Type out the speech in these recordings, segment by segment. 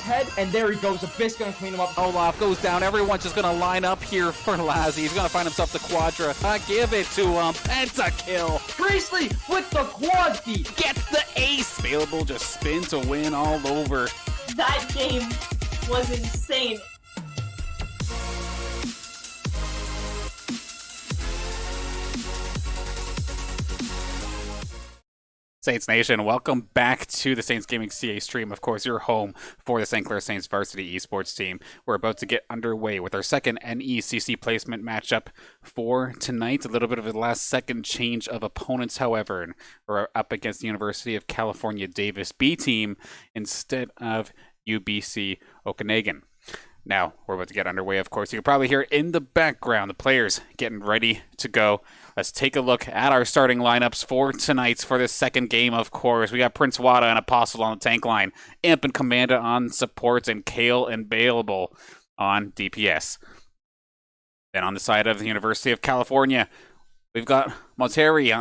head, and there he goes. Abyss gonna clean him up. Olaf goes down. Everyone's just gonna line up here for Lazzy. He's gonna find himself the Quadra. Give it to him. Pentakill. Priestley with the quad feet. Gets the ace. Available just spin to win all over. That game was insane. Saints Nation, welcome back to the Saints Gaming CA stream. Of course, your home for the St. Clair Saints varsity esports team. We're about to get underway with our second NECC placement matchup for tonight. A little bit of a last-second change of opponents, however, and we're up against the University of California Davis B team instead of UBC Okanagan. Now, we're about to get underway, of course. You can probably hear in the background the players getting ready to go. Let's take a look at our starting lineups for tonight for this second game, of course. We got Prince Wada and Apostle on the tank line, Imp and Commander on support, and Kale and Bailable on DPS. Then on the side of the University of California, we've got Monteri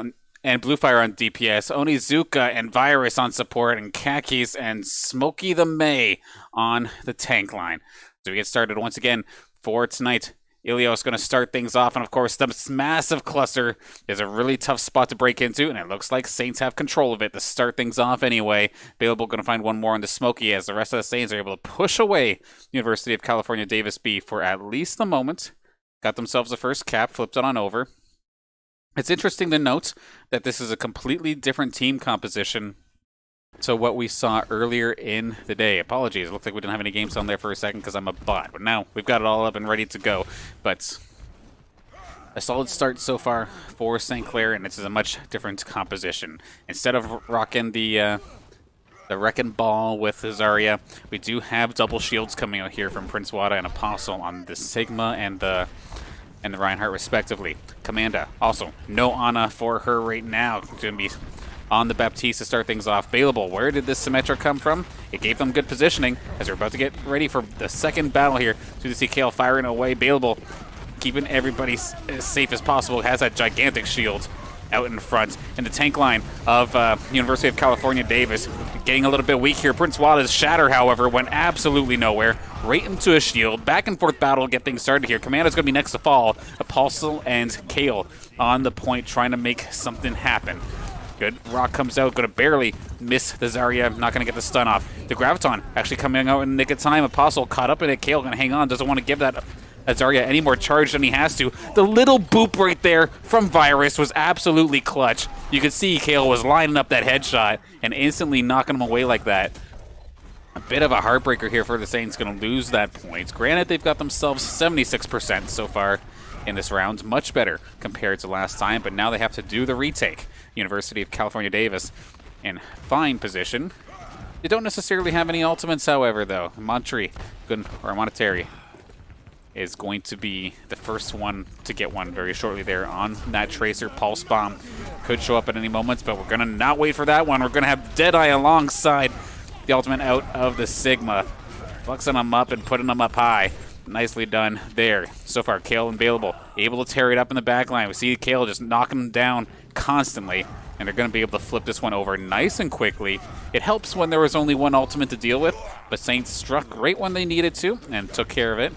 and Bluefire on DPS, Onizuka and Virus on support, and Khakis and Smokey the May on the tank line. So we get started once again for tonight. Ilios going to start things off, and of course, this massive cluster is a really tough spot to break into, and it looks like Saints have control of it to start things off anyway. Available going to find one more on the Smokey as the rest of the Saints are able to push away University of California Davis B for at least the moment. Got themselves a first cap, flipped it on over. It's interesting to note that this is a completely different team composition to what we saw earlier in the day. Apologies, it looks like we didn't have any games on there for a second because I'm a bot. But now we've got it all up and ready to go. But a solid start so far for St. Clair, and this is a much different composition. Instead of rocking the Wrecking Ball with Zarya, we do have double shields coming out here from Prince Wada and Apostle on the Sigma and the Reinhardt respectively. Commanda, also no Ana for her right now. Going to be on the Baptiste to start things off. Bailable, where did this Symmetra come from? It gave them good positioning as they're about to get ready for the second battle here. To see Kale firing away. Bailable, keeping everybody as safe as possible, has that gigantic shield out in front. And the tank line of University of California Davis getting a little bit weak here. Prince Wada's Shatter, however, went absolutely nowhere. Right into a shield. Back and forth battle to get things started here. Commando's going to be next to fall. Apostle and Kale on the point trying to make something happen. Good. Rock comes out. Going to barely miss the Zarya. Not going to get the stun off. The Graviton actually coming out in the nick of time. Apostle caught up in it. Kale going to hang on. Doesn't want to give that Zarya any more charge than he has to. The little boop right there from Virus was absolutely clutch. You could see Kale was lining up that headshot and instantly knocking him away like that. A bit of a heartbreaker here for the Saints. Going to lose that point. Granted, they've got themselves 76% so far in this round. Much better compared to last time, but now they have to do the retake. University of California Davis in fine position. They don't necessarily have any ultimates, however, though. Monterey is going to be the first one to get one very shortly there on that Tracer. Pulse Bomb could show up at any moment, but we're going to not wait for that one. We're going to have Deadeye alongside the ultimate out of the Sigma. Flexing them up and putting them up high. Nicely done there. So far, Kale and Bailable able to tear it up in the back line. We see Kale just knocking them down constantly, and they're going to be able to flip this one over nice and quickly. It helps when there was only one ultimate to deal with, but Saints struck right when they needed to and took care of it.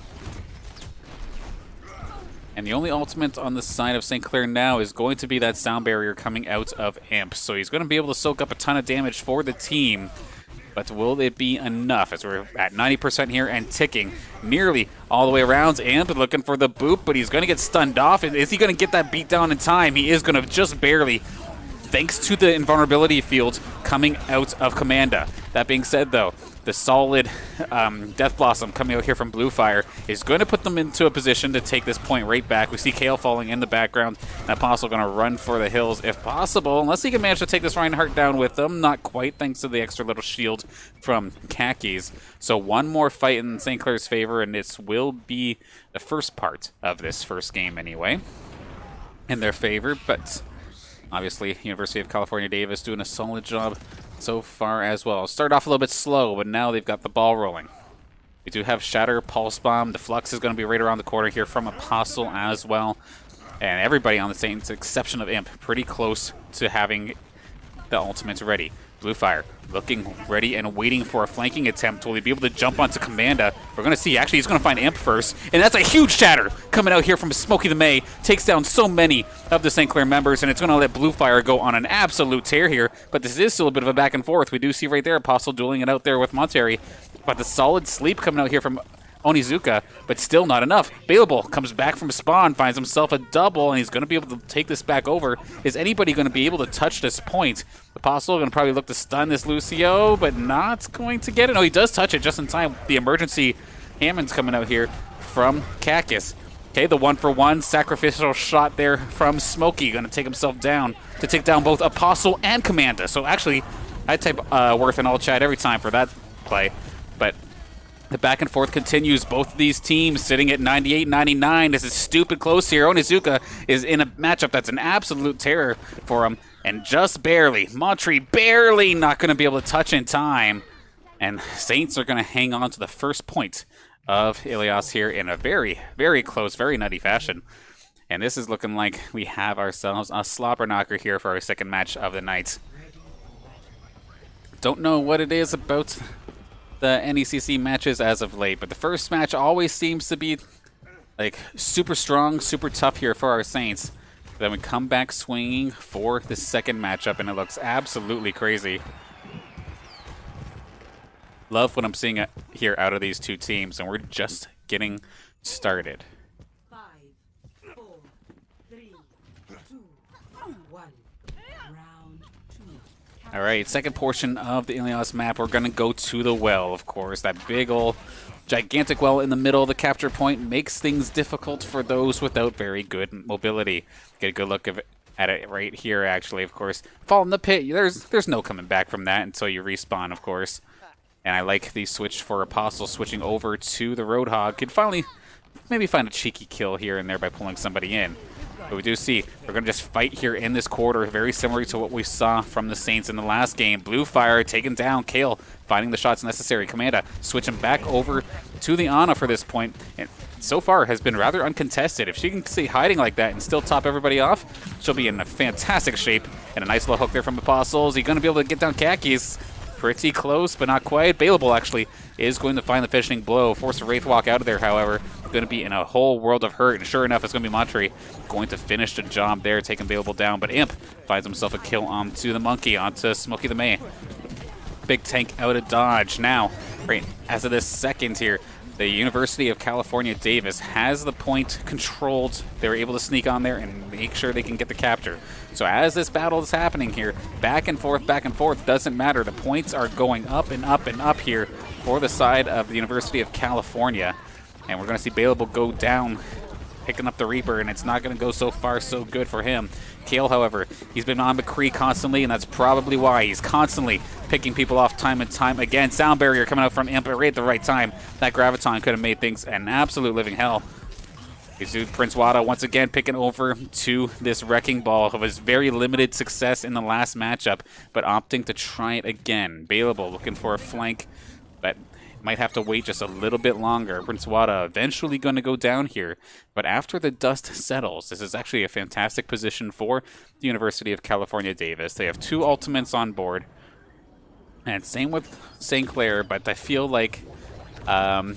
And the only ultimate on the side of St. Clair now is going to be that sound barrier coming out of Imp. So he's going to be able to soak up a ton of damage for the team. But will it be enough as we're at 90% here and ticking nearly all the way around? Amp looking for the boop, but he's going to get stunned off. Is he going to get that beat down in time? He is going to just barely, thanks to the invulnerability field coming out of Commanda. That being said, though, the solid Death Blossom coming out here from Bluefire is going to put them into a position to take this point right back. We see Kale falling in the background, and Apostle going to run for the hills if possible, unless he can manage to take this Reinhardt down with them. Not quite, thanks to the extra little shield from Khakis. So one more fight in St. Clair's favor, and this will be the first part of this first game anyway in their favor, but obviously University of California Davis doing a solid job so far as well. Start off a little bit slow, but now they've got the ball rolling. We do have Shatter, Pulse Bomb. The Flux is going to be right around the corner here from Apostle as well. And everybody on the Saints, exception of Imp, pretty close to having the ultimates ready. Blue Fire looking ready and waiting for a flanking attempt. Will he be able to jump onto Commanda? We're going to see. Actually, he's going to find Imp first. And that's a huge shatter coming out here from Smokey the May. Takes down so many of the St. Clair members, and it's going to let Blue Fire go on an absolute tear here. But this is still a bit of a back and forth. We do see right there Apostle dueling it out there with Monterey. But the solid sleep coming out here from Onizuka, but still not enough. Bailable comes back from spawn, finds himself a double, and he's going to be able to take this back over. Is anybody going to be able to touch this point? Apostle going to probably look to stun this Lucio, but not going to get it. No, he does touch it just in time. The emergency Hammond's coming out here from Cactus. Okay, the 1-for-1 sacrificial shot there from Smokey. Going to take himself down to take down both Apostle and Commanda. So actually, I type worth in all chat every time for that play. But the back and forth continues. Both of these teams sitting at 98-99. This is stupid close here. Onizuka is in a matchup that's an absolute terror for him. And just barely, Montre barely not going to be able to touch in time. And Saints are going to hang on to the first point of Ilias here in a very, very close, very nutty fashion. And this is looking like we have ourselves a slobber knocker here for our second match of the night. Don't know what it is about the NECC matches as of late, but the first match always seems to be like super strong, super tough here for our Saints. Then we come back swinging for the second matchup, and it looks absolutely crazy. Love what I'm seeing here out of these two teams, and we're just getting started. 5, 4, 3, 2, 1. Round 2. All right, second portion of the Ilias map. We're going to go to the well, of course. That big ol' gigantic well in the middle of the capture point makes things difficult for those without very good mobility. Get a good look at it right here, actually, of course. Fall in the pit. There's no coming back from that until you respawn, of course. And I like the switch for Apostle switching over to the Roadhog. Could finally maybe find a cheeky kill here and there by pulling somebody in. But we do see we're going to just fight here in this quarter, very similar to what we saw from the Saints in the last game. Blue Fire taken down. Kale finding the shots necessary. Commanda switching back over to the Ana for this point. And so far has been rather uncontested. If she can stay hiding like that and still top everybody off, she'll be in a fantastic shape. And a nice little hook there from Apostle. Is he going to be able to get down Khakis? Pretty close, but not quite. Bailable, actually, is going to find the finishing blow. Force a Wraith walk out of there, however. Going to be in a whole world of hurt. And sure enough, it's going to be Montre going to finish the job there, taking Bailable down. But Imp finds himself a kill onto the Monkey, onto Smokey the May. Big tank out of dodge. Now, right, as of this second here, the University of California Davis has the point controlled. They were able to sneak on there and make sure they can get the capture. So as this battle is happening here, back and forth, doesn't matter. The points are going up and up and up here for the side of the University of California. And we're going to see Bailable go down, picking up the Reaper, and it's not going to go so far so good for him. Kale, however, he's been on McCree constantly, and that's probably why he's constantly picking people off time and time again. Sound barrier coming out from Imp right at the right time. That Graviton could have made things an absolute living hell. His dude Prince Wada once again picking over to this wrecking ball of his very limited success in the last matchup, but opting to try it again. Bailable looking for a flank, but might have to wait just a little bit longer. Prince Wada eventually going to go down here, but after the dust settles, this is actually a fantastic position for the University of California Davis. They have 2 ultimates on board, and same with St. Clair, but I feel like the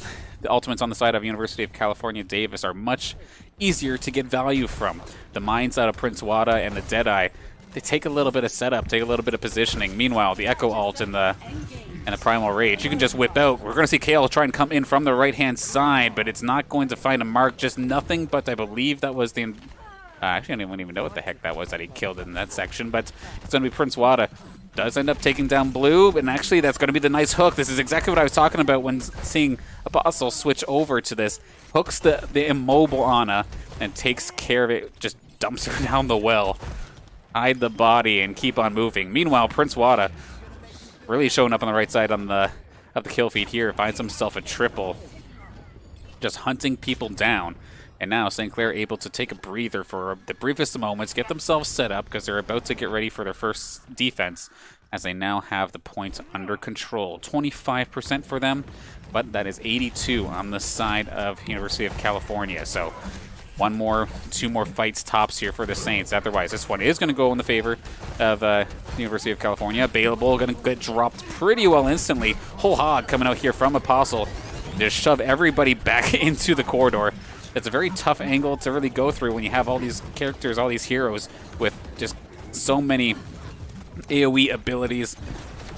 ultimates on the side of University of California Davis are much easier to get value from. The mines out of Prince Wada and the Deadeye, they take a little bit of setup, take a little bit of positioning. Meanwhile, the Echo ult and the Primal Rage, you can just whip out. We're going to see Kale try and come in from the right-hand side, but it's not going to find a mark. Just nothing but I believe that was the... actually, I don't even know what the heck that was that he killed in that section, but it's going to be Prince Wada. Does end up taking down Blue, and actually that's going to be the nice hook. This is exactly what I was talking about when seeing Apostle switch over to this. Hooks the immobile Ana and takes care of it, just dumps her down the well. Hide the body and keep on moving. Meanwhile, Prince Wada really showing up on the right side of the kill feed here. Finds himself a triple. Just hunting people down. And now St. Clair able to take a breather for the briefest of moments, get themselves set up because they're about to get ready for their first defense as they now have the points under control. 25% for them, but that is 82 on the side of University of California. So two more fights tops here for the Saints. Otherwise, this one is going to go in the favor of the University of California. Available, going to get dropped pretty well instantly. Whole hog coming out here from Apostle. Just shove everybody back into the corridor. It's a very tough angle to really go through when you have all these characters, all these heroes with just so many AoE abilities,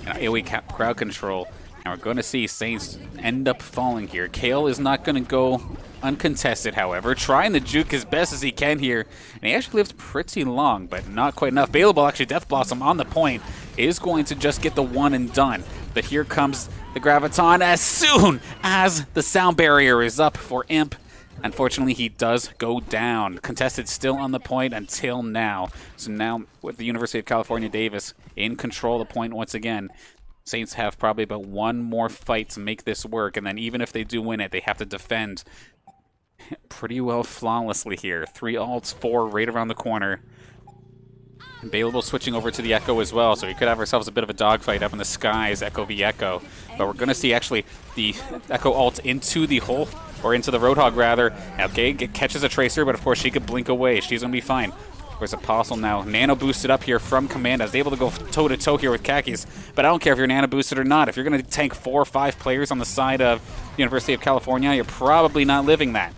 AoE crowd control. And we're going to see Saints end up falling here. Kale is not going to go uncontested, however, trying to juke as best as he can here. And he actually lives pretty long, but not quite enough. Available, actually, Death Blossom on the point is going to just get the one and done. But here comes the Graviton as soon as the sound barrier is up for Imp. Unfortunately, he does go down. Contested still on the point until now. So now with the University of California Davis in control of the point once again. Saints have probably about one more fight to make this work, and then even if they do win it, they have to defend pretty well flawlessly here. 3 ults, 4 right around the corner. Available switching over to the Echo as well, so we could have ourselves a bit of a dogfight up in the skies, Echo v Echo. But we're going to see actually the Echo ult into the hole, or into the Roadhog rather. Okay, catches a Tracer, but of course she could blink away. She's going to be fine. Where's Apostle now? Nano boosted up here from Commanda. Is able to go toe-to-toe here with Khakis. But I don't care if you're nano boosted or not. If you're going to tank 4 or 5 players on the side of the University of California, you're probably not living that.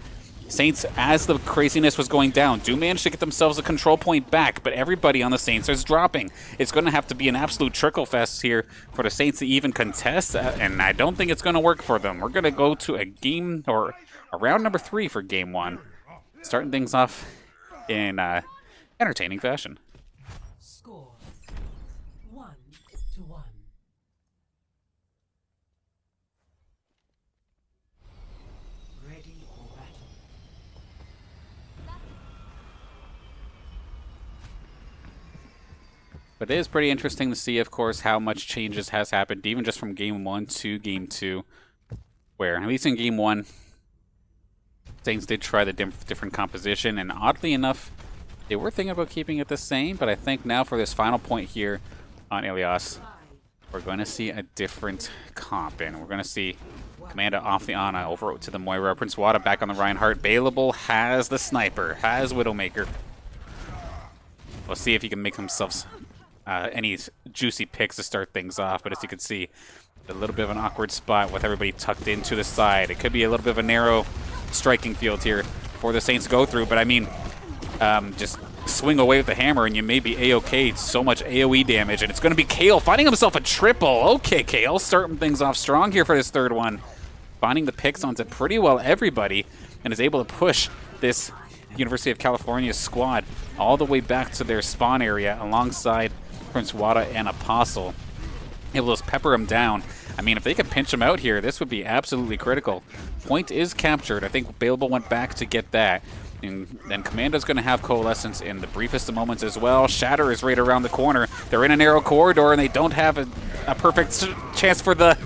Saints, as the craziness was going down, do manage to get themselves a control point back, but everybody on the Saints is dropping. It's going to have to be an absolute trickle fest here for the Saints to even contest, and I don't think it's going to work for them. We're going to go to a game, or a round number 3 for Game 1. Starting things off in entertaining fashion. Score 1-1. Ready for battle. But it is pretty interesting to see, of course, how much changes has happened, even just from Game 1 to Game 2, where, at least in Game 1, Saints did try the different composition, and oddly enough, they were thinking about keeping it the same, but I think now for this final point here on Ilias, we're going to see a different comp, and we're going to see Commanda off the Ana over to the Moira. Prince Wada back on the Reinhardt. Available has the Sniper, has Widowmaker. We'll see if he can make himself any juicy picks to start things off, but as you can see, a little bit of an awkward spot with everybody tucked into the side. It could be a little bit of a narrow striking field here for the Saints to go through, but I mean, just swing away with the hammer and you may be A-OK. So much AoE damage, and it's going to be Kale finding himself a triple. Okay, Kale starting things off strong here for this third one. Finding the picks onto pretty well everybody, and is able to push this University of California squad all the way back to their spawn area alongside Prince Wada and Apostle. Able to pepper him down. I mean, if they could pinch him out here, this would be absolutely critical. Point is captured. I think Available went back to get that. And then Commando's going to have Coalescence in the briefest of moments as well. Shatter is right around the corner. They're in a narrow corridor, and they don't have a perfect chance for the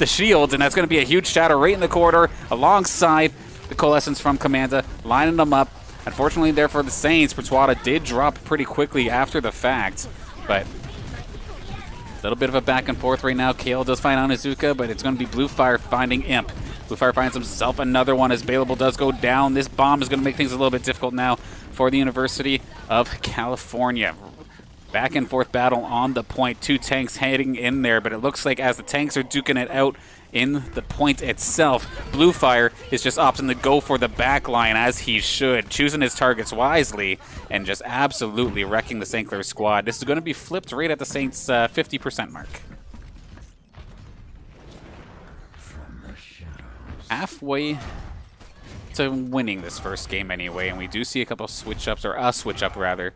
shields, and that's going to be a huge Shatter right in the corridor alongside the Coalescence from Commanda, lining them up. Unfortunately there for the Saints, Prince Wada did drop pretty quickly after the fact, but a little bit of a back and forth right now. Kale does find Onizuka, but it's going to be Bluefire finding Imp. Bluefire finds himself another one as Available does go down. This bomb is going to make things a little bit difficult now for the University of California. Back and forth battle on the point. 2 tanks heading in there, but it looks like as the tanks are duking it out in the point itself, Bluefire is just opting to go for the back line as he should, choosing his targets wisely and just absolutely wrecking the St. Clair squad. This is going to be flipped right at the Saints' 50% mark. Halfway to winning this first game anyway, and we do see a couple of switch-ups, or a switch-up rather,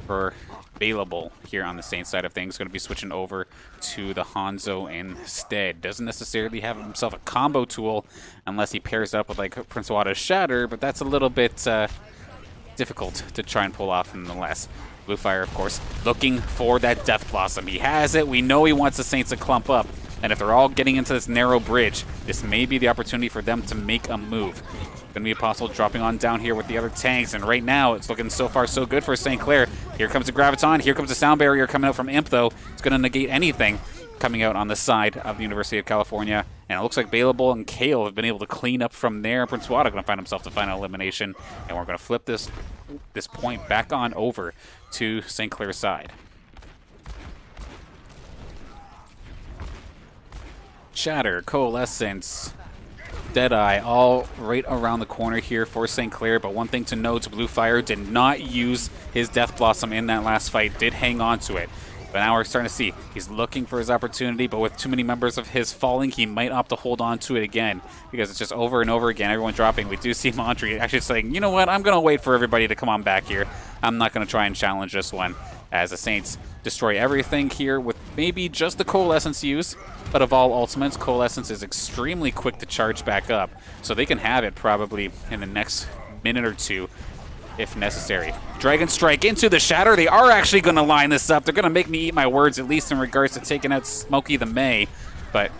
for Available here on the Saints side of things. Going to be switching over to the Hanzo instead. Doesn't necessarily have himself a combo tool unless he pairs up with like Prince Wada's Shatter, but that's a little bit difficult to try and pull off nonetheless. Bluefire, of course, looking for that Death Blossom. He has it. We know he wants the Saints to clump up. And if they're all getting into this narrow bridge, this may be the opportunity for them to make a move. Going to be Apostle dropping on down here with the other tanks. And right now, it's looking so far so good for St. Clair. Here comes the Graviton. Here comes the Sound Barrier coming out from Imp, though. It's going to negate anything coming out on the side of the University of California. And it looks like Bailable and Kale have been able to clean up from there. Prince Wada going to find himself the final elimination. And we're going to flip this point back on over to St. Clair's side. Shatter, Coalescence, Deadeye, all right around the corner here for St. Clair. But one thing to note, Blue Fire did not use his Death Blossom in that last fight, did hang on to it. But now we're starting to see he's looking for his opportunity, but with too many members of his falling, he might opt to hold on to it again because it's just over and over again, everyone dropping. We do see Mondry actually saying, you know what, I'm going to wait for everybody to come on back here. I'm not going to try and challenge this one, as the Saints destroy everything here with maybe just the Coalescence use. But of all ultimates, Coalescence is extremely quick to charge back up, so they can have it probably in the next minute or two if necessary. Dragon Strike into the Shatter. They are actually going to line this up. They're going to make me eat my words, at least in regards to taking out Smokey the May, but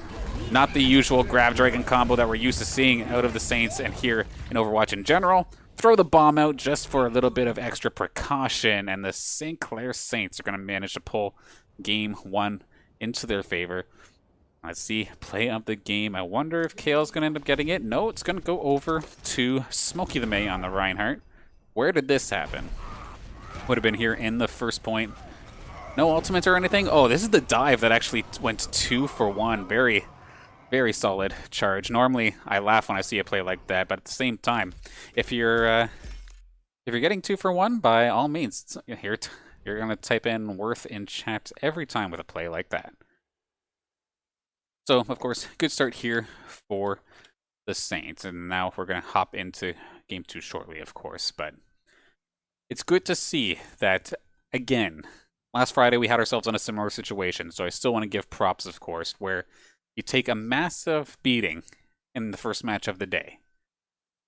not the usual Grab Dragon combo that we're used to seeing out of the Saints and here in Overwatch in general. Throw the bomb out just for a little bit of extra precaution, and the St. Clair Saints are going to manage to pull game one into their favor. Let's see, play of the game. I wonder if Kale's going to end up getting it. No, it's going to go over to Smokey the May on the Reinhardt. Where did this happen? Would have been here in the first point. No ultimate or anything? Oh, this is the dive that actually went 2 for 1. Very, very solid charge. Normally, I laugh when I see a play like that, but at the same time, if you're getting 2 for 1, by all means, you're going to type in worth in chat every time with a play like that. So, of course, good start here for the Saints. And now we're going to hop into Game 2 shortly, of course. But it's good to see that, again, last Friday we had ourselves in a similar situation. So I still want to give props, of course, where you take a massive beating in the first match of the day.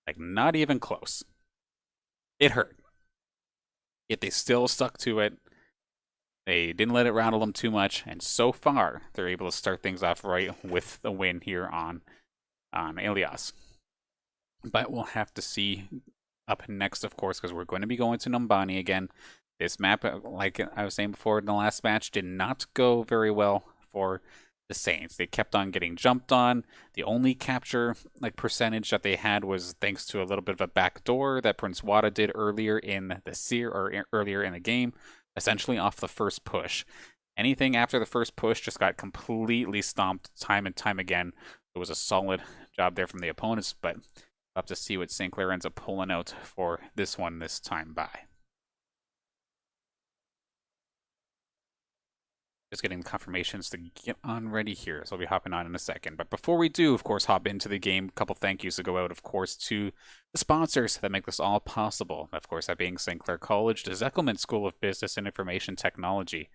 Like, not even close. It hurt. Yet they still stuck to it. They didn't let it rattle them too much, and so far, they're able to start things off right with the win here on Elias. But we'll have to see up next, of course, because we're going to be going to Numbani again. This map, like I was saying before in the last match, did not go very well for the Saints. They kept on getting jumped on. The only capture percentage that they had was thanks to a little bit of a backdoor that Prince Wada did earlier in the earlier in the game. Essentially off the first push. Anything after the first push just got completely stomped time and time again. It was a solid job there from the opponents, but we'll have to see what St. Clair ends up pulling out for this one this time by. Just getting the confirmations to get on ready here, so I'll be hopping on in a second. But before we do, of course, hop into the game, a couple thank yous to go out, of course, to the sponsors that make this all possible. Of course, that being St. Clair College, the Zeckelman School of Business and Information Technology,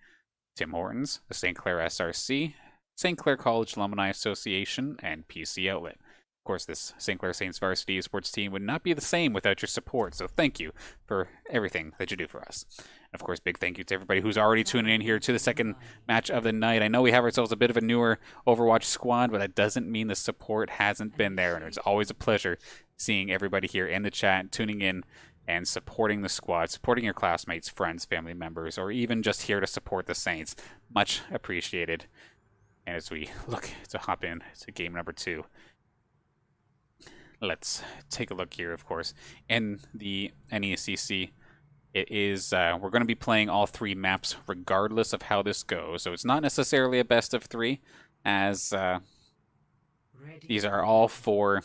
Tim Hortons, the St. Clair SRC, St. Clair College Alumni Association, and PC Outlet. Of course, this St. Clair Saints varsity esports team would not be the same without your support, so thank you for everything that you do for us. And of course, big thank you to everybody who's already tuning in here to the second match of the night. I know we have ourselves a bit of a newer Overwatch squad, but that doesn't mean the support hasn't been there, and it's always a pleasure seeing everybody here in the chat, tuning in and supporting the squad, supporting your classmates, friends, family members, or even just here to support the Saints. Much appreciated. And as we look to hop in to game number 2, let's take a look here, of course. In the NECC, it is, we're going to be playing all 3 maps regardless of how this goes. So it's not necessarily a best of 3, as these are all for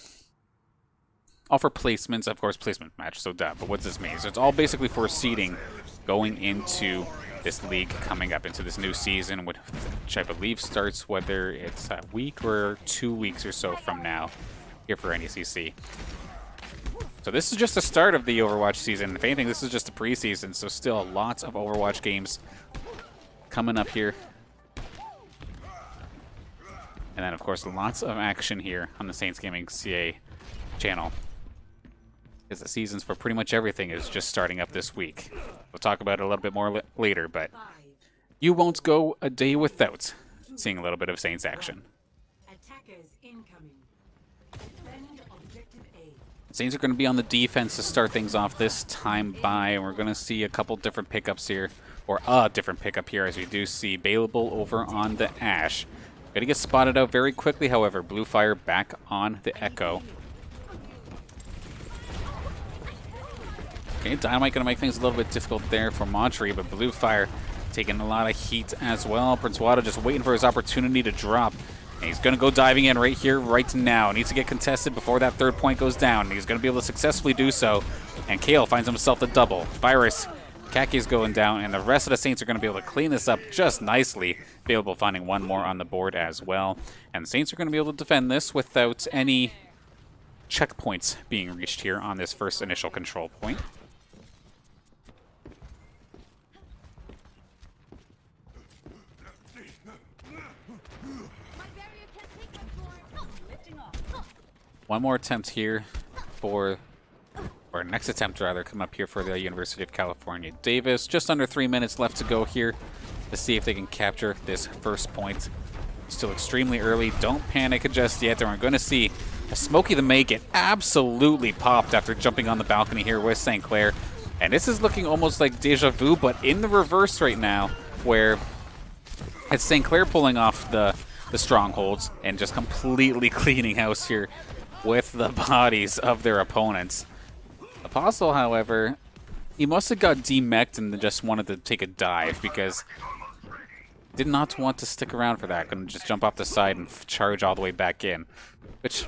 placements. Of course, placement match, so duh. But what does this mean? So it's all basically for seeding going into this league coming up into this new season, which I believe starts whether it's a week or 2 weeks or so from now here for NECC. So this is just the start of the Overwatch season. If anything, this is just the preseason, so still lots of Overwatch games coming up here. And then, of course, lots of action here on the Saints Gaming CA channel, because the seasons for pretty much everything is just starting up this week. We'll talk about it a little bit more later, but you won't go a day without seeing a little bit of Saints action. Attackers incoming. Defend objective A. Saints are going to be on the defense to start things off this time by, and we're going to see a couple different pickups here, or a different pickup here, as we do see Bailable over on the Ashe. Gonna get spotted out very quickly, however. Blue Fire back on the Echo. Okay, Dynamite gonna make things a little bit difficult there for Montry, but Blue Fire taking a lot of heat as well. Prince Wada just waiting for his opportunity to drop. And he's going to go diving in right here, right now. Needs to get contested before that third point goes down. He's going to be able to successfully do so. And Kale finds himself the double. Virus, Kaki's going down, and the rest of the Saints are going to be able to clean this up just nicely. Be able to finding one more on the board as well. And the Saints are going to be able to defend this without any checkpoints being reached here on this first initial control point. One more attempt here for, or next attempt rather, come up here for the University of California. Davis, just under 3 minutes left to go here to see if they can capture this first point. Still extremely early. Don't panic just yet. We're going to see Smokey the May get absolutely popped after jumping on the balcony here with St. Clair. And this is looking almost like deja vu, but in the reverse right now, where it's St. Clair pulling off the strongholds and just completely cleaning house here with the bodies of their opponents. Apostle, however, he must have got demech'd and just wanted to take a dive because did not want to stick around for that. Couldn't just jump off the side and charge all the way back in. Which,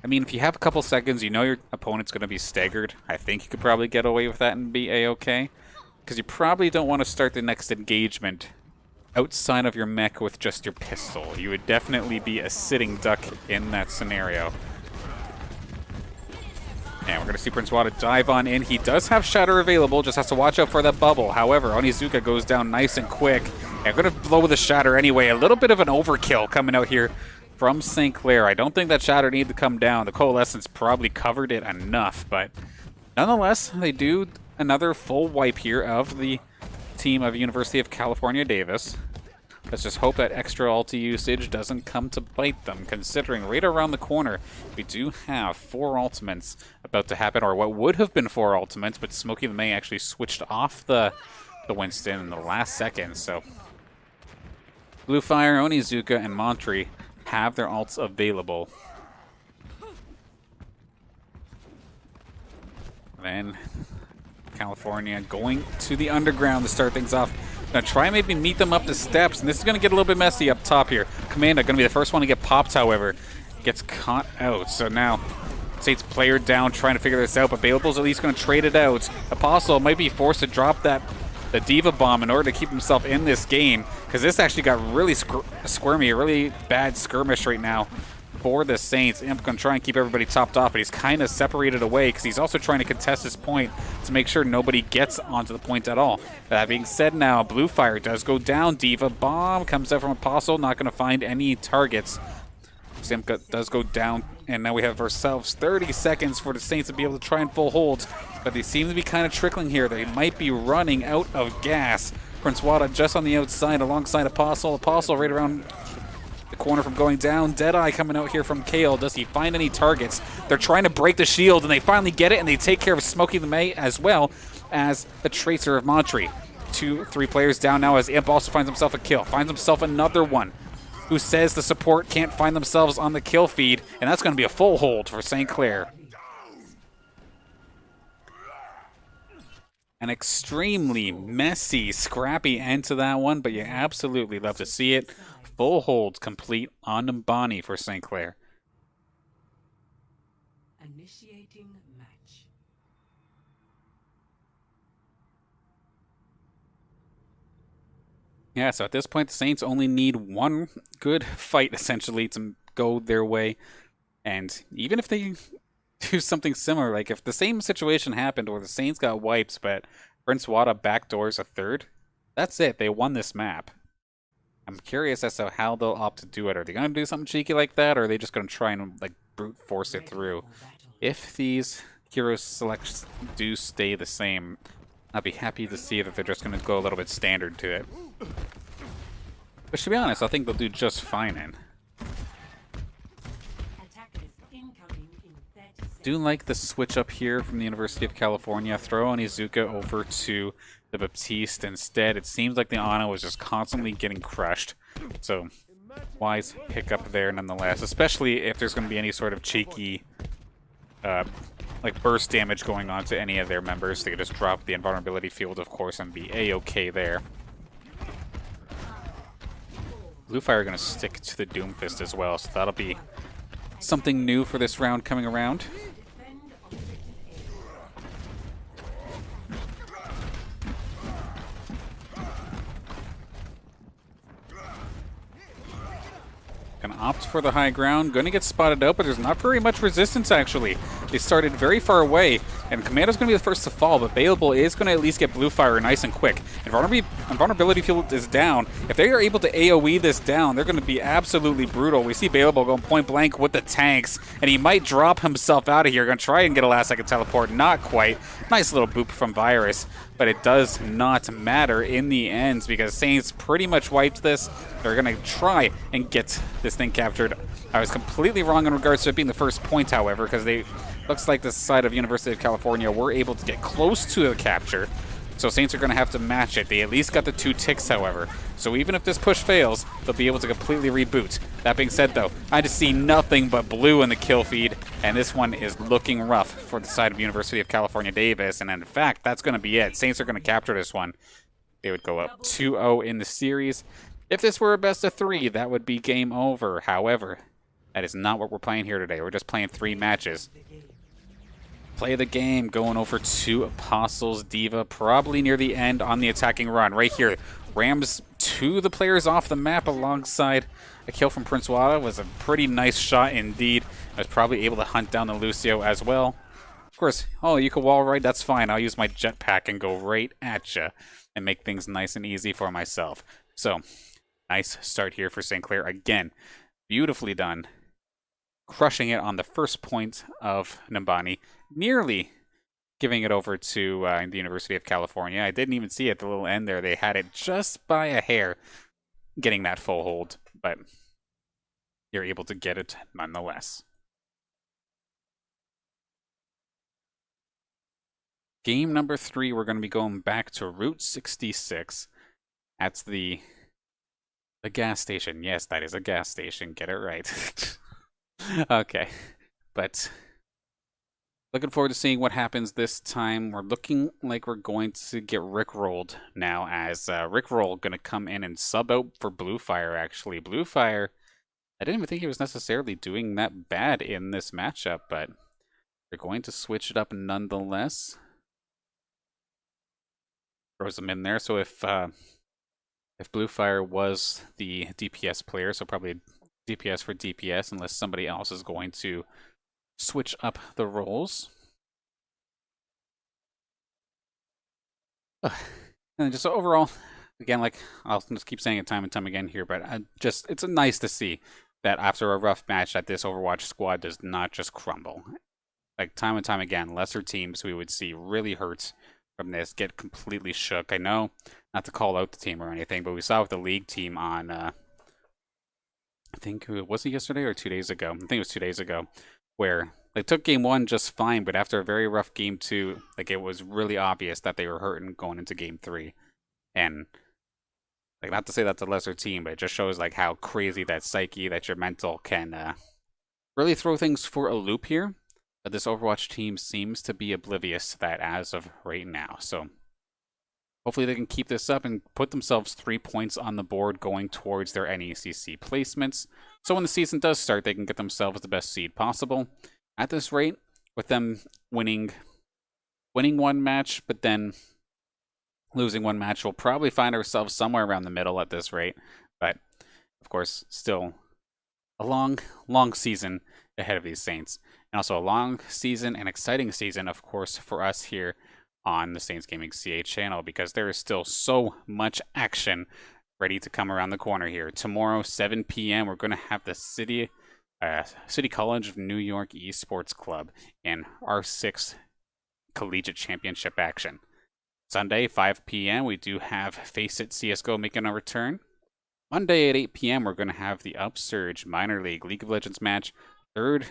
I mean, if you have a couple seconds, you know your opponent's going to be staggered. I think you could probably get away with that and be A-okay. Because you probably don't want to start the next engagement outside of your mech with just your pistol. You would definitely be a sitting duck in that scenario. And we're going to see Prince Wada dive on in. He does have Shatter available, just has to watch out for that bubble. However, Onizuka goes down nice and quick. And going to blow with the Shatter anyway. A little bit of an overkill coming out here from St. Clair. I don't think that Shatter needed to come down. The Coalescence probably covered it enough. But nonetheless, they do another full wipe here of the team of University of California, Davis. Let's just hope that extra ulti usage doesn't come to bite them, considering right around the corner we do have 4 ultimates about to happen, or what would have been 4 ultimates, but Smokey the May actually switched off the Winston in the last second, so Blue Fire, Onizuka, and Montry have their ults available. Then California going to the underground to start things off. Gonna try and maybe meet them up the steps, and this is gonna get a little bit messy up top here. Commanda gonna be the first one to get popped, however. Gets caught out, so now Saints player down trying to figure this out, but Baleble's at least gonna trade it out. Apostle might be forced to drop the Diva Bomb in order to keep himself in this game, because this actually got really squirmy, a really bad skirmish right now for the Saints. Imp gonna try and keep everybody topped off, but he's kind of separated away because he's also trying to contest his point to make sure nobody gets onto the point at all. That being said, now Blue Fire does go down. Diva Bomb comes out from Apostle, not going to find any targets. Imp does go down, and now we have ourselves 30 seconds for the Saints to be able to try and full hold, but they seem to be kind of trickling here. They might be running out of gas. Prince Wada just on the outside alongside Apostle. Apostle right around the corner from going down. Deadeye coming out here from Kale. Does he find any targets? They're trying to break the shield, and they finally get it, and they take care of Smokey the May as well as the Tracer of Montry. 2-3 players down now as Imp also finds himself a kill. Finds himself another one. Who says the support can't find themselves on the kill feed, and that's going to be a full hold for St. Clair. An extremely messy, scrappy end to that one, but you absolutely love to see it. Full hold complete on Mbani for St. Clair. Initiating match. Yeah, so at this point, the Saints only need one good fight, essentially, to go their way. And even if they do something similar, like if the same situation happened where the Saints got wiped, but Prince Wada backdoors a third, that's it. They won this map. I'm curious as to how they'll opt to do it. Are they going to do something cheeky like that, or are they just going to try and like brute force it through? If these hero selects do stay the same, I'll be happy to see that they're just going to go a little bit standard to it. Which, to be honest, I think they'll do just fine in. Attackers incoming in 30 seconds. Do like the switch up here from the University of California. Throw Onizuka over to the Baptiste instead. It seems like the Ana was just constantly getting crushed. So wise pickup there nonetheless, especially if there's going to be any sort of cheeky like burst damage going on to any of their members. They could just drop the invulnerability field, of course, and be a-okay there. Bluefire are going to stick to the Doomfist as well, so that'll be something new for this round coming around. Gonna opt for the high ground, gonna get spotted out, but there's not very much resistance actually. They started very far away, and Commando's gonna be the first to fall, but Baleable is gonna at least get Bluefire nice and quick. Invulnerability field is down. If they are able to AoE this down, they're gonna be absolutely brutal. We see Baleable going point blank with the tanks, and he might drop himself out of here. Gonna try and get a last second teleport, not quite. Nice little boop from Virus, but it does not matter in the end because Saints pretty much wiped this. They're gonna try and get this thing captured. I was completely wrong in regards to it being the first point, however, because they looks like the side of University of California were able to get close to the capture. So Saints are going to have to match it. They at least got the 2 ticks, however. So even if this push fails, they'll be able to completely reboot. That being said, though, I just see nothing but blue in the kill feed, and this one is looking rough for the side of University of California Davis. And in fact, that's going to be it. Saints are going to capture this one. They would go up 2-0 in the series. If this were a best of 3, that would be game over. However, that is not what we're playing here today. We're just playing 3 matches. Play the game, going over to Apostles Diva, probably near the end on the attacking run. Right here, rams 2 the players off the map alongside a kill from Prince Wada. Was a pretty nice shot indeed. I was probably able to hunt down the Lucio as well. Of course, oh, you can wall ride, that's fine. I'll use my jetpack and go right at you and make things nice and easy for myself. So, nice start here for St. Clair. Again, beautifully done. Crushing it on the first point of Nambani. Nearly giving it over to the University of California. I didn't even see it at the little end there. They had it just by a hair getting that full hold, but you're able to get it nonetheless. Game number 3, we're going to be going back to Route 66. That's the gas station. Yes, that is a gas station. Get it right. Okay, but looking forward to seeing what happens this time. We're looking like we're going to get Rickrolled now, as Rickroll going to come in and sub out for Bluefire, actually. Bluefire, I didn't even think he was necessarily doing that bad in this matchup, but they're going to switch it up nonetheless. Throws them in there, so if Bluefire was the DPS player, so probably DPS for DPS, unless somebody else is going to switch up the roles. And just overall, again, like I'll just keep saying it time and time again here, but it's nice to see that after a rough match that this Overwatch squad does not just crumble. Like time and time again, lesser teams we would see really hurt from this, get completely shook. I know not to call out the team or anything, but we saw with the league team on I think, was it yesterday or 2 days ago? I think it was 2 days ago, where they took game 1 just fine, but after a very rough game 2, like it was really obvious that they were hurting going into game 3. And like, not to say that's a lesser team, but it just shows like how crazy that psyche, that your mental can really throw things for a loop here. But this Overwatch team seems to be oblivious to that as of right now. So hopefully they can keep this up and put themselves 3 points on the board going towards their NECC placements. So when the season does start, they can get themselves the best seed possible. At this rate, with them winning 1 match, but then losing 1 match, we'll probably find ourselves somewhere around the middle at this rate. But, of course, still a long season ahead of these Saints. And also a long season, an exciting season, of course, for us here on the Saints Gaming CA channel, because there is still so much action ready to come around the corner here. Tomorrow, 7 p.m., we're going to have the City College of New York Esports Club in R6 Collegiate Championship action. Sunday, 5 p.m., we do have Face It CSGO making a return. Monday at 8 p.m., we're going to have the Upsurge Minor League of Legends match, third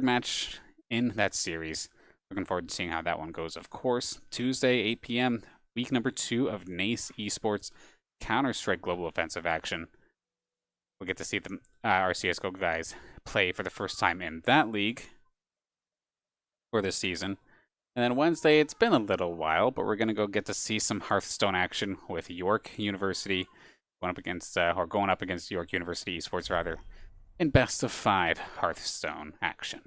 match in that series. Looking forward to seeing how that one goes, of course. Tuesday, 8 p.m., week number 2 of NECC Esports Counter-Strike Global Offensive action. we'll get to see the our CSGO guys play for the first time in that league for this season. And then Wednesday, it's been a little while, but we're going to go get to see some Hearthstone action with York University going up against York University Esports, rather, in best of 5 Hearthstone action.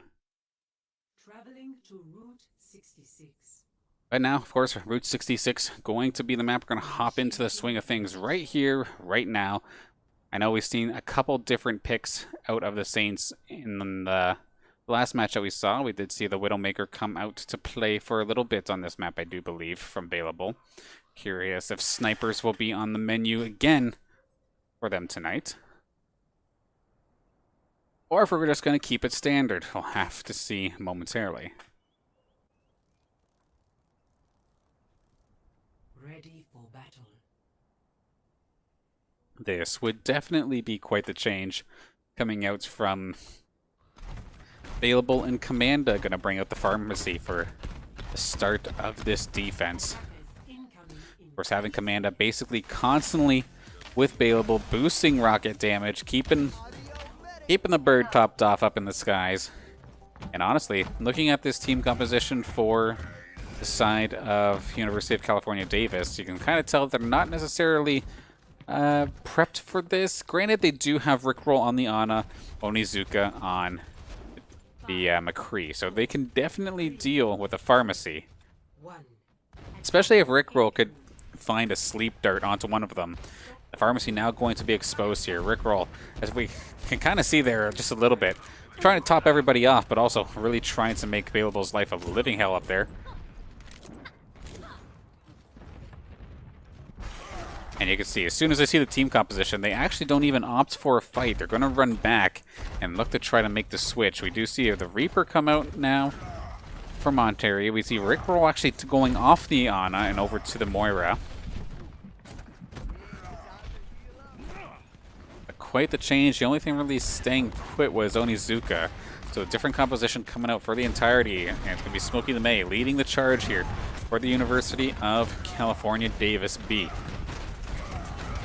Traveling to Route 66. But now, of course, Route 66 going to be the map. We're going to hop into the swing of things right here, right now. I know we've seen a couple different picks out of the Saints in the last match that we saw. We did see the Widowmaker come out to play for a little bit on this map, I do believe, from Available. Curious if snipers will be on the menu again for them tonight. Or if we're just going to keep it standard. We'll have to see momentarily. Ready for battle. This would definitely be quite the change coming out from Available and Commanda. Going to bring out the Pharmacy for the start of this defense. Of course, having Commanda basically constantly with Available, boosting rocket damage, keeping the bird topped off up in the skies. And honestly, looking at this team composition for the side of University of California, Davis, you can kind of tell they're not necessarily prepped for this. Granted, they do have Rickroll on the Ana, Onizuka on the McCree, so they can definitely deal with a Pharmacy. Especially if Rickroll could find a sleep dart onto one of them. The Pharmacy now going to be exposed here. Rickroll, as we can kind of see there just a little bit, trying to top everybody off, but also really trying to make Available's life a living hell up there. And you can see, as soon as they see the team composition, they actually don't even opt for a fight. They're going to run back and look to try to make the switch. We do see the Reaper come out now from Ontario. We see Rickroll actually going off the Ana and over to the Moira. Quite the change. The only thing really staying put was Onizuka. So a different composition coming out for the entirety. And it's going to be Smokey the May leading the charge here for the University of California, Davis B.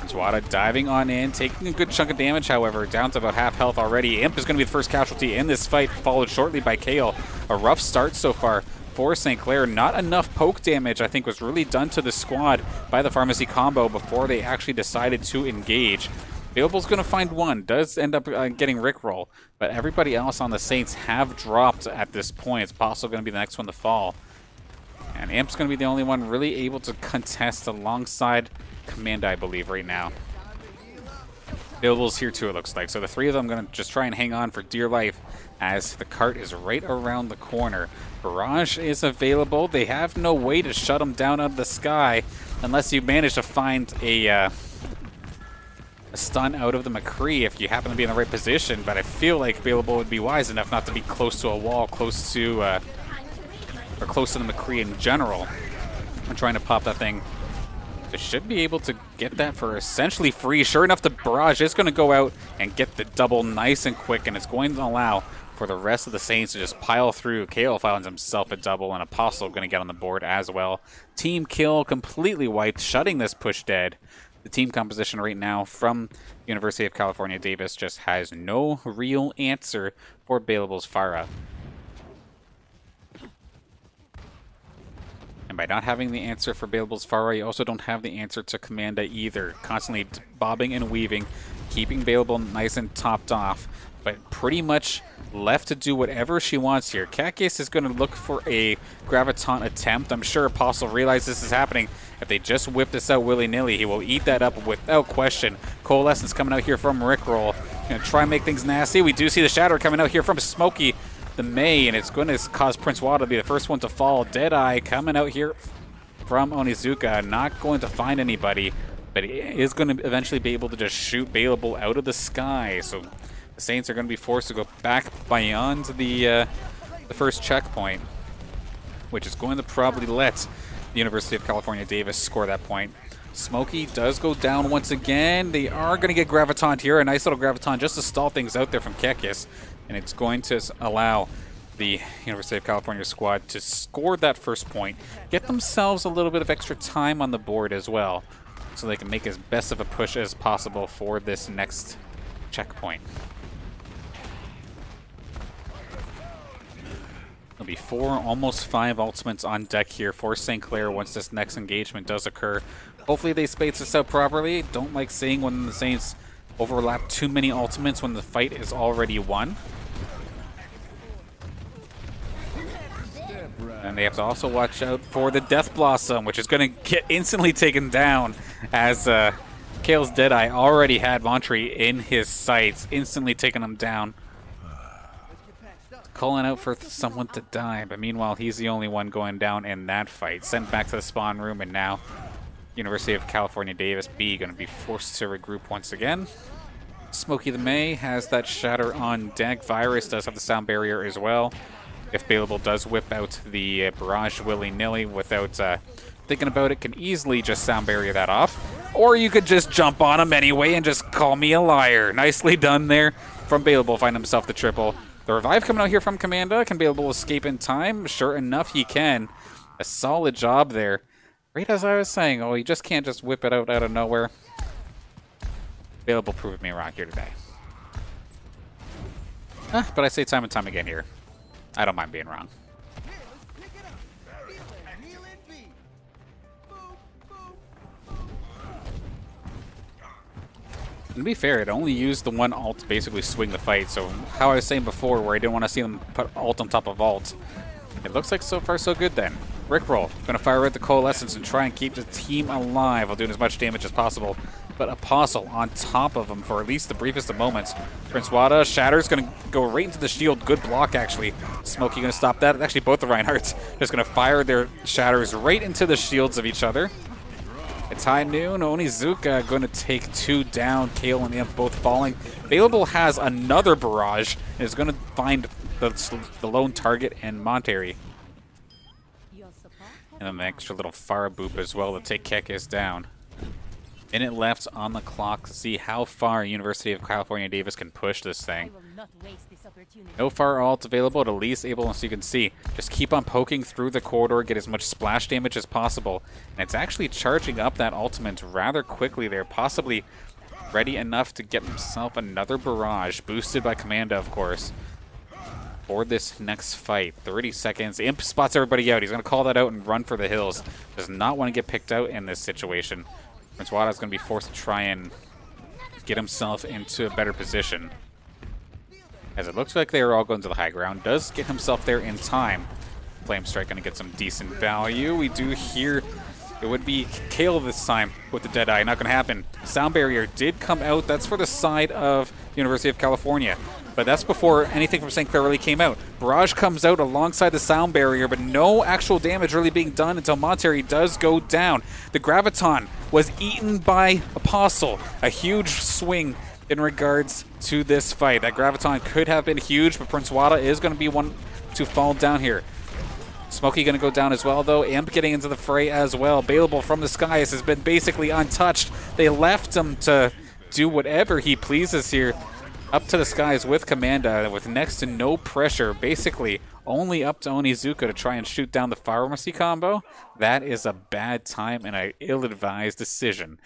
Zwada diving on in, taking a good chunk of damage, however, down to about half health already. Imp is going to be the first casualty in this fight, followed shortly by Kale. A rough start so far for St. Clair. Not enough poke damage, I think, was really done to the squad by the Pharmacy combo before they actually decided to engage. Available's going to find one, does end up getting Rickroll, but everybody else on the Saints have dropped at this point. It's possibly going to be the next one to fall. And Imp's going to be the only one really able to contest alongside Command, I believe, right now. Availables here too, it looks like. So the three of them going to just try and hang on for dear life as the cart is right around the corner. Barrage is available. They have no way to shut them down out of the sky unless you manage to find a stun out of the McCree if you happen to be in the right position. But I feel like Available would be wise enough not to be close to a wall, close to the McCree in general. I'm trying to pop that thing. They should be able to get that for essentially free. Sure enough, the Barrage is going to go out and get the double nice and quick, and it's going to allow for the rest of the Saints to just pile through. KO finds himself a double, and Apostle going to get on the board as well. Team kill completely wiped, shutting this push dead. The team composition right now from University of California, Davis just has no real answer for Available's Pharah. And by not having the answer for Available's Pharah, you also don't have the answer to Commanda either. Constantly bobbing and weaving, keeping Available nice and topped off, but pretty much left to do whatever she wants here. Kakis is going to look for a Graviton attempt. I'm sure Apostle realizes this is happening. If they just whip this out willy-nilly, he will eat that up without question. Coalescence coming out here from Rickroll. Going to try and make things nasty. We do see the Shatter coming out here from Smokey the May, and it's going to cause Prince Wada to be the first one to fall. Deadeye coming out here from Onizuka. Not going to find anybody, but he is going to eventually be able to just shoot Available out of the sky. So the Saints are going to be forced to go back beyond the first checkpoint, which is going to probably let the University of California Davis score that point. Smokey does go down once again. They are going to get Graviton here. A nice little Graviton just to stall things out there from Kekis. And it's going to allow the University of California squad to score that first point, get themselves a little bit of extra time on the board as well, so they can make as best of a push as possible for this next checkpoint. There'll be 4, almost 5 ultimates on deck here for St. Clair once this next engagement does occur. Hopefully they space this out properly. Don't like seeing when the Saints overlap too many ultimates when the fight is already won. And they have to also watch out for the Death Blossom, which is going to get instantly taken down as Kale's Deadeye already had Montry in his sights, instantly taking him down. Calling out for someone to die, but meanwhile he's the only one going down in that fight. Sent back to the spawn room, and now University of California Davis B going to be forced to regroup once again. Smokey the May has that shatter on deck. Virus does have the sound barrier as well. If Bailable does whip out the barrage willy-nilly without thinking about it, can easily just sound barrier that off. Or you could just jump on him anyway and just call me a liar. Nicely done there from Bailable, find himself the triple. The revive coming out here from Commanda. Can Bailable escape in time? Sure enough, he can. A solid job there. Right as I was saying, oh, you just can't just whip it out of nowhere. Bailable proved me wrong here today. But I say time and time again here, I don't mind being wrong. And to be fair, it only used the one ult to basically swing the fight, so how I was saying before where I didn't want to see them put ult on top of ult, it looks like so far so good then. Rickroll, gonna fire at the Coalescence and try and keep the team alive while doing as much damage as possible. But Apostle on top of him for at least the briefest of moments. Prince Wada, Shatter's gonna go right into the shield. Good block, actually. Smokey gonna stop that. Actually, both the Reinhardts just gonna fire their Shatters right into the shields of each other. It's high noon. Onizuka going to take 2 down. Kale and Imp both falling. Bailable has another barrage and is going to find the lone target and Monterey. And then an extra little fire boop as well to take Kekis down. Minute left on the clock to see how far University of California Davis can push this thing. No fire ult available, at least able, as you can see, just keep on poking through the corridor, get as much splash damage as possible. And it's actually charging up that ultimate rather quickly there, possibly ready enough to get himself another barrage, boosted by Commanda, of course, for this next fight. 30 seconds. Imp spots everybody out. He's going to call that out and run for the hills. Does not want to get picked out in this situation. Prince Wada is going to be forced to try and get himself into a better position, as it looks like they are all going to the high ground. Does get himself there in time. Flame Strike going to get some decent value. We do hear it would be Kale this time with the Deadeye. Not going to happen. Sound Barrier did come out. That's for the side of University of California, but that's before anything from St. Clair really came out. Barrage comes out alongside the Sound Barrier, but no actual damage really being done until Monterey does go down. The Graviton was eaten by Apostle. A huge swing in regards to this fight. That Graviton could have been huge, but Prince Wada is going to be one to fall down here. Smokey going to go down as well, though. Amp getting into the fray as well. Bailable from the skies has been basically untouched. They left him to do whatever he pleases here. Up to the skies with Commanda, with next to no pressure. Basically, only up to Onizuka to try and shoot down the Pharmacy combo. That is a bad time and an ill-advised decision.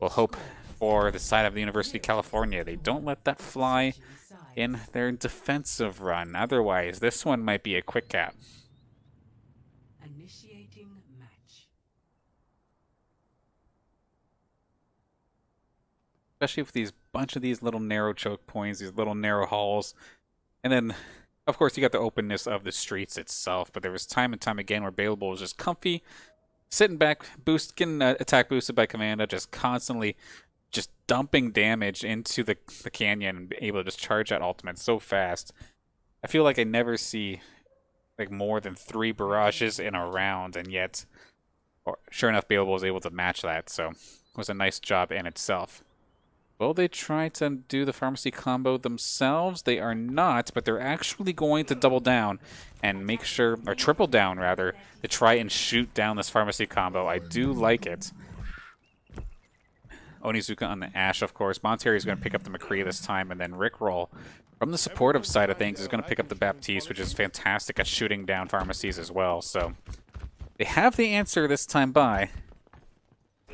We'll hope for the side of the University of California they don't let that fly in their defensive run. Otherwise, this one might be a quick cap. Initiating match. Especially with these bunch of these little narrow choke points, these little narrow halls. And then, of course, you got the openness of the streets itself. But there was time and time again where Bailable was just comfy, sitting back, getting attack boosted by Commanda, just constantly just dumping damage into the canyon and able to just charge that ultimate so fast. I feel like I never see like more than 3 barrages in a round, and yet, sure enough, Bailable was able to match that. So it was a nice job in itself. Will they try to do the Pharmacy combo themselves? They are not, but they're actually going to double down and make sure, or triple down rather, to try and shoot down this Pharmacy combo. I do like it. Onizuka on the Ashe, of course. Monterey is going to pick up the McCree this time, and then Rickroll, from the supportive side of things, is going to pick up the Baptiste, which is fantastic at shooting down pharmacies as well. So they have the answer this time by.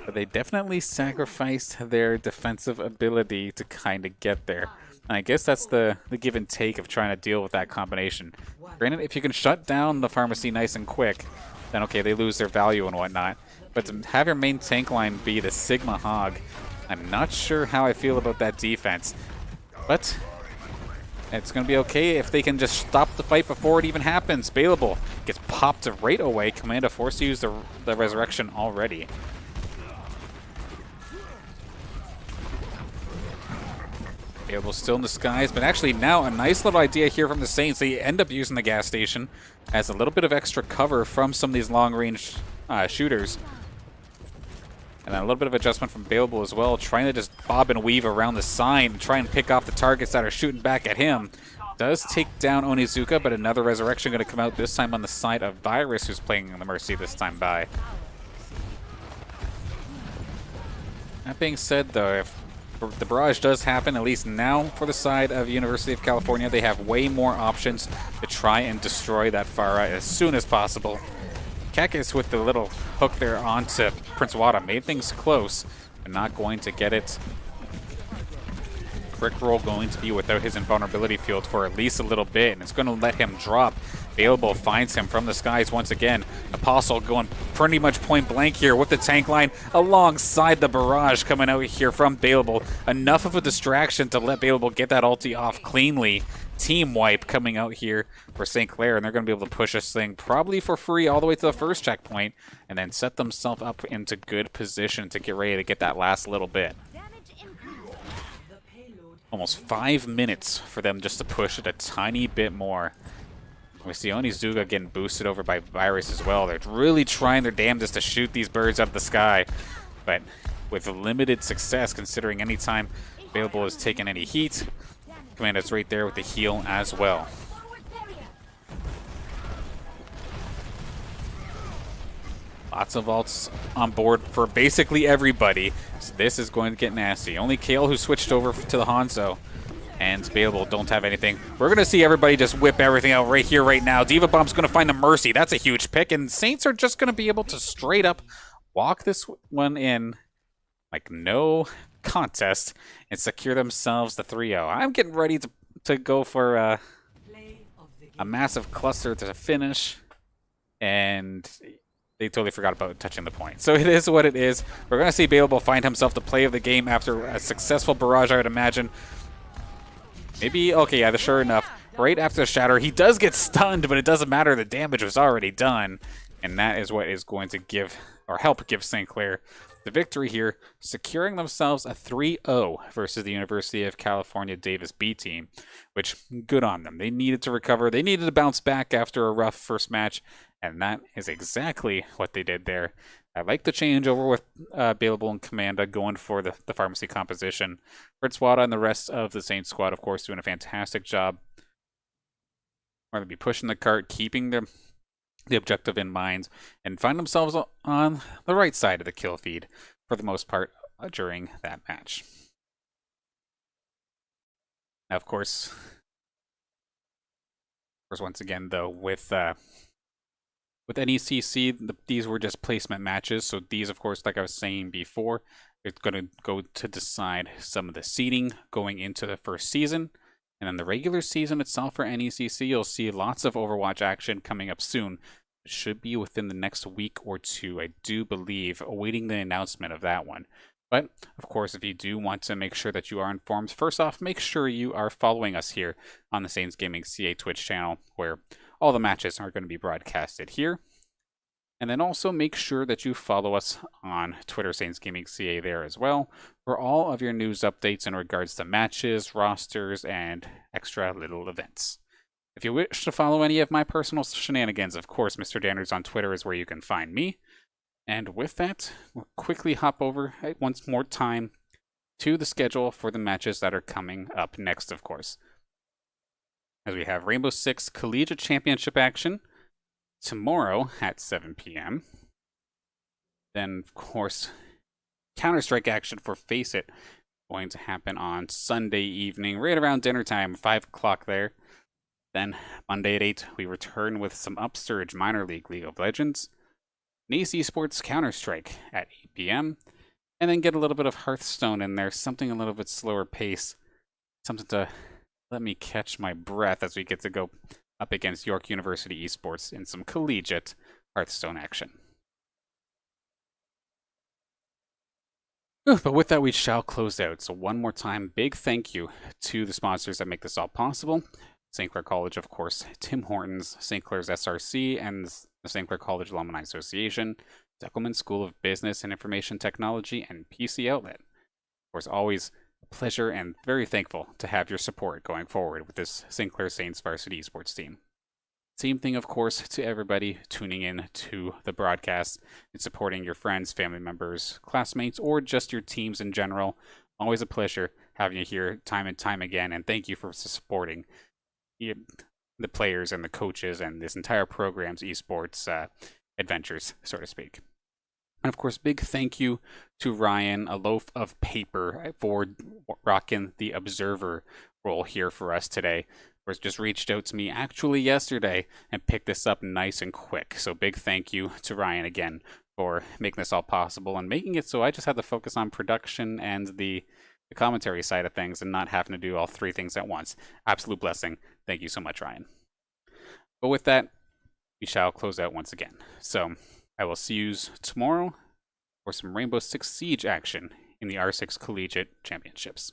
But they definitely sacrificed their defensive ability to kind of get there. And I guess that's the give and take of trying to deal with that combination. Granted, if you can shut down the pharmacy nice and quick, then okay, they lose their value and whatnot. But to have your main tank line be the Sigma Hog, I'm not sure how I feel about that defense. But it's going to be okay if they can just stop the fight before it even happens. Bailable gets popped right away. Commando forced to use the resurrection already. Bailable still in the skies, but actually now a nice little idea here from the Saints. They end up using the gas station as a little bit of extra cover from some of these long-range shooters. And then a little bit of adjustment from Bailable as well, trying to just bob and weave around the sign and try and pick off the targets that are shooting back at him. Does take down Onizuka, but another resurrection going to come out, this time on the side of Virus, who's playing the Mercy this time by. That being said, though, if the barrage does happen, at least now for the side of University of California, they have way more options to try and destroy that Pharah as soon as possible. Kekis with the little hook there onto Prince Wada made things close, but not going to get it. Brick Roll going to be without his invulnerability field for at least a little bit, and it's going to let him drop. Bailable finds him from the skies once again. Apostle going pretty much point blank here with the tank line alongside the barrage coming out here from Bailable. Enough of a distraction to let Bailable get that ulti off cleanly. Team wipe coming out here for St. Clair, and they're going to be able to push this thing probably for free all the way to the first checkpoint and then set themselves up into good position to get ready to get that last little bit. Almost 5 minutes for them just to push it a tiny bit more. We see Onizuka getting boosted over by Virus as well. They're really trying their damnedest to shoot these birds out of the sky, but with limited success considering any time Bailable is taking any heat. Commando's right there with the heal as well. Lots of ults on board for basically everybody. So this is going to get nasty. Only Kale who switched over to the Hanzo. And Bailable don't have anything. We're going to see everybody just whip everything out right here, right now. Diva Bomb's going to find the Mercy. That's a huge pick. And Saints are just going to be able to straight up walk this one in like no contest and secure themselves the 3-0. I'm getting ready to go for a massive cluster to finish. And they totally forgot about touching the point. So it is what it is. We're going to see Bailable find himself the play of the game after a successful barrage, I would imagine. Maybe, okay, yeah, sure enough. Right after the shatter, he does get stunned, but it doesn't matter. The damage was already done. And that is what is going to give, or help give St. Clair the victory here, securing themselves a 3-0 versus the University of California Davis B team, which, good on them. They needed to recover. They needed to bounce back after a rough first match, and that is exactly what they did there. I like the changeover with Bailable and Commanda going for the pharmacy composition. Prince Wada and the rest of the Saints squad, of course, doing a fantastic job. We're going to be pushing the cart, keeping the objective in mind, and find themselves on the right side of the kill feed for the most part during that match. Now, of course, once again, though, with NECC, these were just placement matches. So these, of course, like I was saying before, it's going to go to decide some of the seeding going into the first season. And then the regular season itself for NECC, you'll see lots of Overwatch action coming up soon. It should be within the next week or two, I do believe, awaiting the announcement of that one. But, of course, if you do want to make sure that you are informed, first off, make sure you are following us here on the Saints Gaming CA Twitch channel, where all the matches are going to be broadcasted here. And then also make sure that you follow us on Twitter, Saints Gaming CA there as well, for all of your news updates in regards to matches, rosters, and extra little events. If you wish to follow any of my personal shenanigans, of course, Mr. Danners on Twitter is where you can find me. And with that, we'll quickly hop over once more time to the schedule for the matches that are coming up next, of course. As we have Rainbow Six Collegiate Championship action tomorrow at 7 p.m. Then, of course, Counter-Strike action for Face It going to happen on Sunday evening, right around dinner time, 5 o'clock there. Then, Monday at 8, we return with some Upsurge Minor League League of Legends. NECC Sports Counter-Strike at 8 p.m. and then get a little bit of Hearthstone in there, something a little bit slower pace, something to let me catch my breath as we get to go up against York University Esports in some collegiate Hearthstone action. But with that, we shall close out. So one more time, big thank you to the sponsors that make this all possible. St. Clair College, of course, Tim Hortons, St. Clair's SRC, and the St. Clair College Alumni Association, Deckelman School of Business and Information Technology, and PC Outlet. Of course, always a pleasure and very thankful to have your support going forward with this St. Clair Saints varsity esports team. Same thing, of course, to everybody tuning in to the broadcast and supporting your friends, family members, classmates, or just your teams in general. Always a pleasure having you here time and time again, and thank you for supporting the players and the coaches and this entire program's esports adventures, so to speak. And of course, big thank you to Ryan, a loaf of paper, for rocking the observer role here for us today. Just reached out to me actually yesterday and picked this up nice and quick. So big thank you to Ryan again for making this all possible and making it so I just had to focus on production and the commentary side of things and not having to do all three things at once. Absolute blessing. Thank you so much, Ryan. But with that, we shall close out once again. So I will see you tomorrow for some Rainbow Six Siege action in the R6 Collegiate Championships.